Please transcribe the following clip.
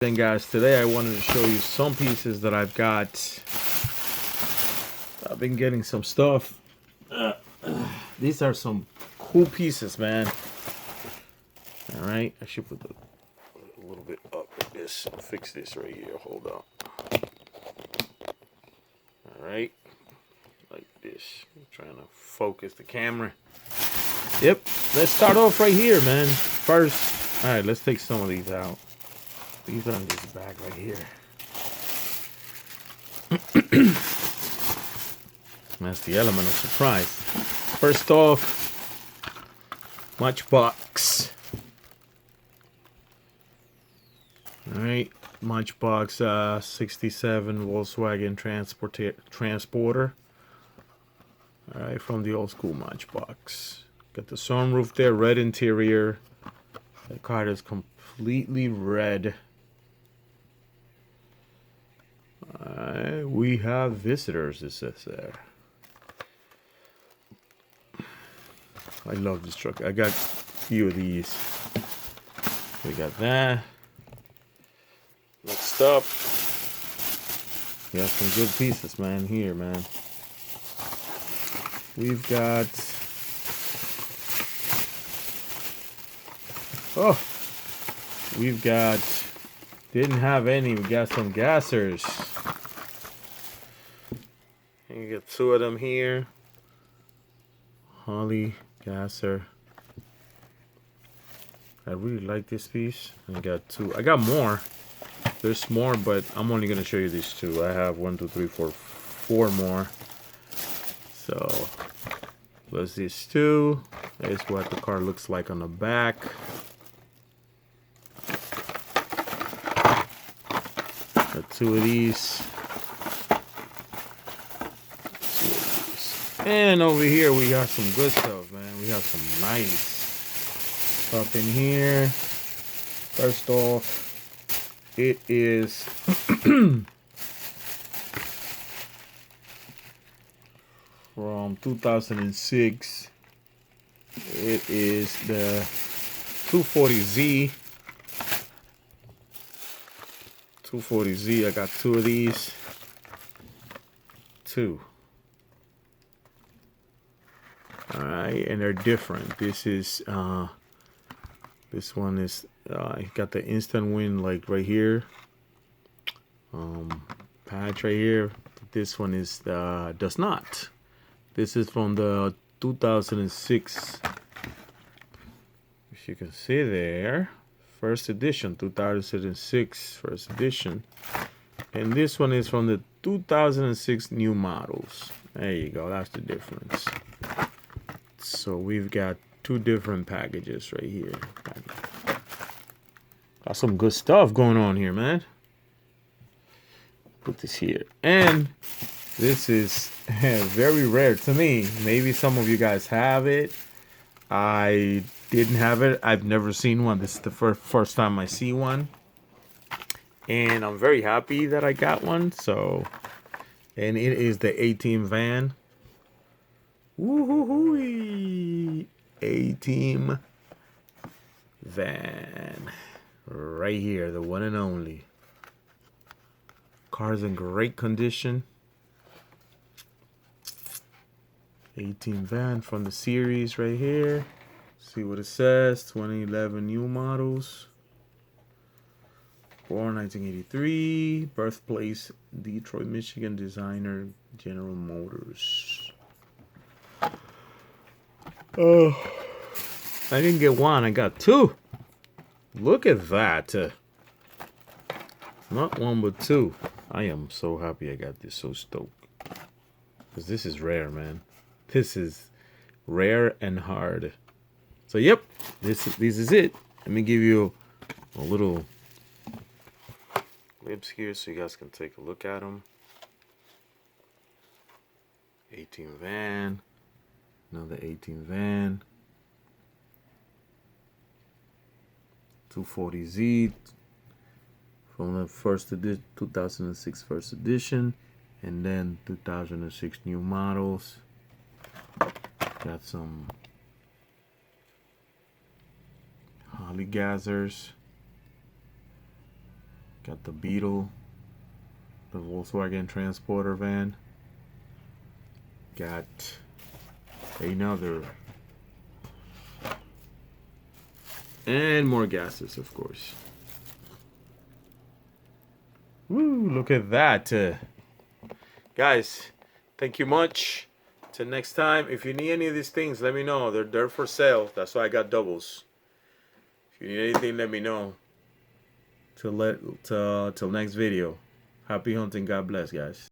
Then guys, today I wanted to show you some pieces that I've got. I've been getting some stuff. These are some cool pieces, man. All right, I should put a little bit up like this. I'll fix this right here. Hold on. All right, like this. I'm trying to focus the camera. Yep, let's start off right here, man. First, all right, let's take some of these out. These are in this bag right here. That's the element of surprise. First off, matchbox. All right, matchbox 67 Volkswagen transporter. All right, from the old school matchbox. Got the sunroof there, red interior. The car is completely red. We have visitors, it says there. I love this truck. I got a few of these. We got that. Next up, we have some good pieces, man, here, man. We've got... we've got... Didn't have any. We got some gassers. You get two of them here. Holly gasser. I really like this piece. I got two. I got more. There's more, but I'm only gonna show you these two. I have 1, 2, 3, 4, 4 more. So plus these two. Is what the car looks like on the back. Got two of these. And over here we got some good stuff, man. We have some nice stuff in here. First off, it is from 2006. It is the 240Z. 240Z. I got two of these. Two. Alright, and they're different. This is this one is got the instant win like right here. Patch right here. This one is does not. This is from the 2006. If you can see there, first edition, 2006 first edition. And this one is from the 2006 new models. There you go, that's the difference. So we've got two different packages right here. Got some good stuff going on here, man. Put this here. And this is very rare to me. Maybe some of you guys have it. I didn't have it. I've never seen one. This is the first time I see one. And I'm very happy that I got one. So, and it is the A-Team van. Woohoo! A-Team van. Right here, the one and only. Car's in great condition. A-Team van from the series right here. See what it says. 2011 new models. Born 1983. Birthplace Detroit, Michigan. Designer General Motors. Oh, I didn't get one. I got two. Look at that. Not one, but two. I am so happy I got this. So stoked. Because this is rare, man. This is rare and hard. So, yep. This is it. Let me give you a little glimpse here so you guys can take a look at them. A-Team van. Another A-Team van. 240Z from the first edition, 2006 first edition, and then 2006 new models. Got some Holly gassers. Got the Beetle, the Volkswagen Transporter van. Got another, and more gases, of course. Woo, look at that. Guys, thank you much. Till next time, if you need any of these things, let me know. They're for sale. That's why I got doubles. If you need anything, let me know. Till next video. Happy hunting. God bless, guys.